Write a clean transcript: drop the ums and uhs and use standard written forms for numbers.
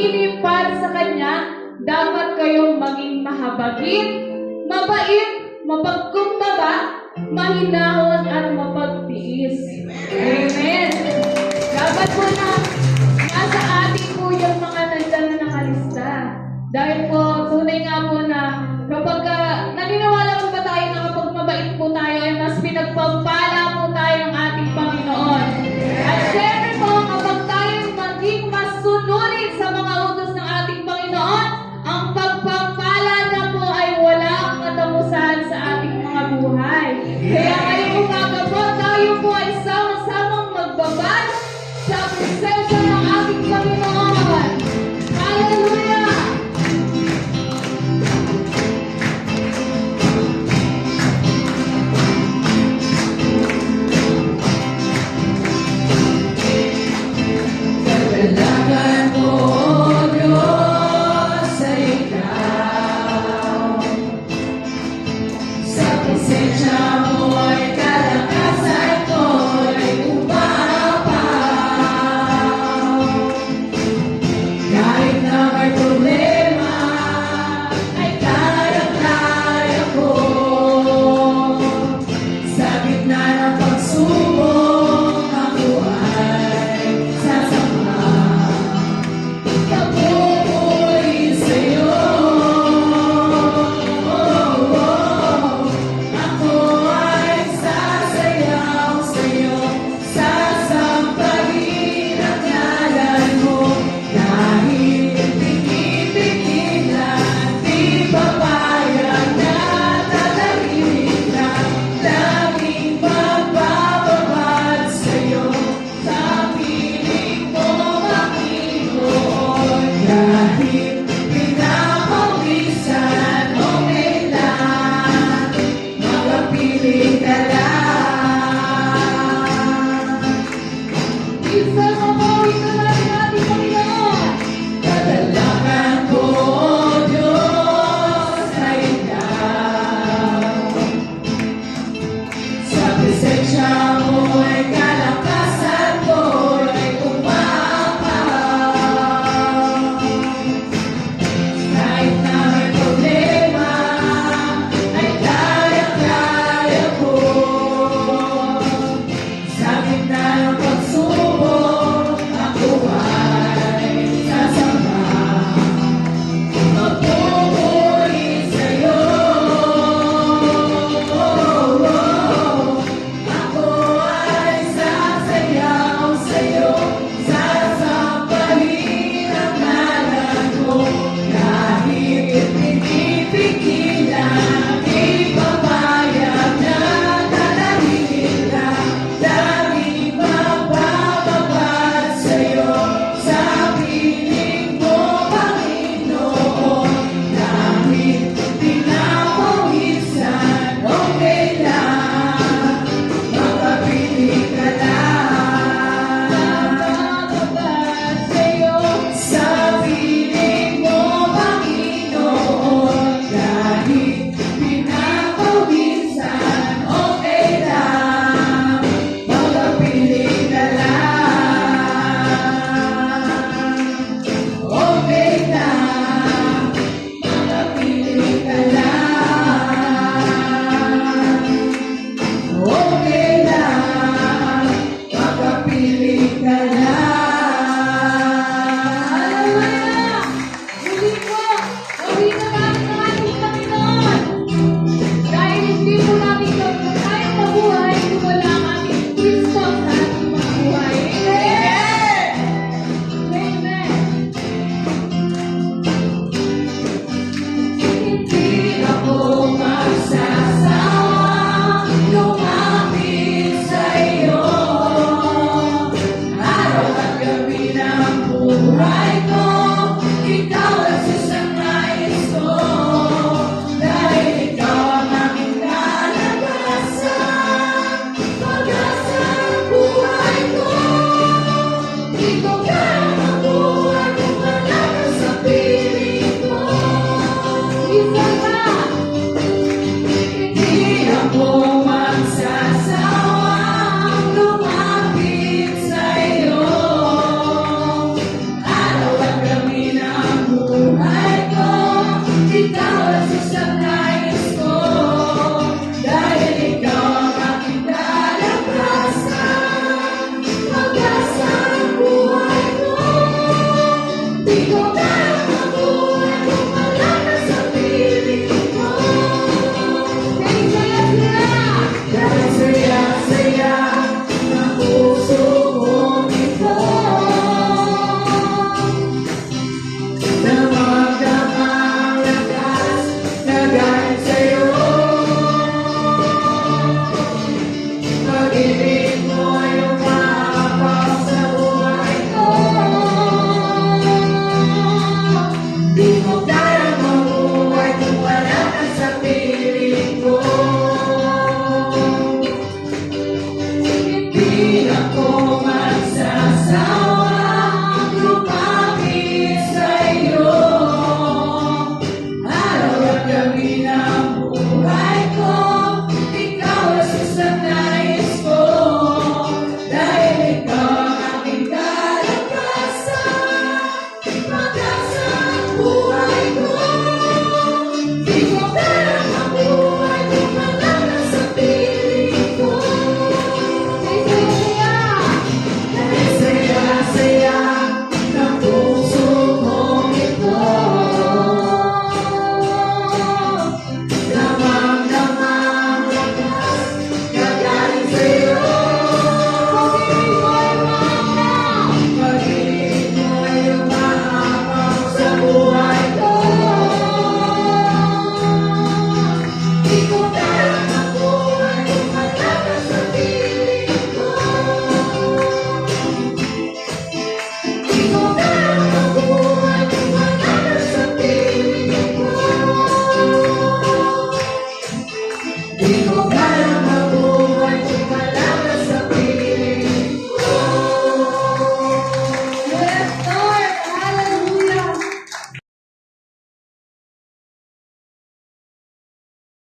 pinili para sa Kanya, dapat kayong maging mahabagin, mabait, mapagkumbaba, mahinahon at mapagtiis. Amen. Dapat po na nasa atin po yung mga nandyan na nakalista. Dahil po, tunay nga po na kapag naniniwala po ba tayo na kapag mabait po tayo ay mas pinagpapala po tayo ng ating Panginoon. At syempre po, kapag tayo maging mas sunurin sa mga utos ng ating Panginoon, ang pagpapala na po ay walang katapusan sa ating mga buhay. Kaya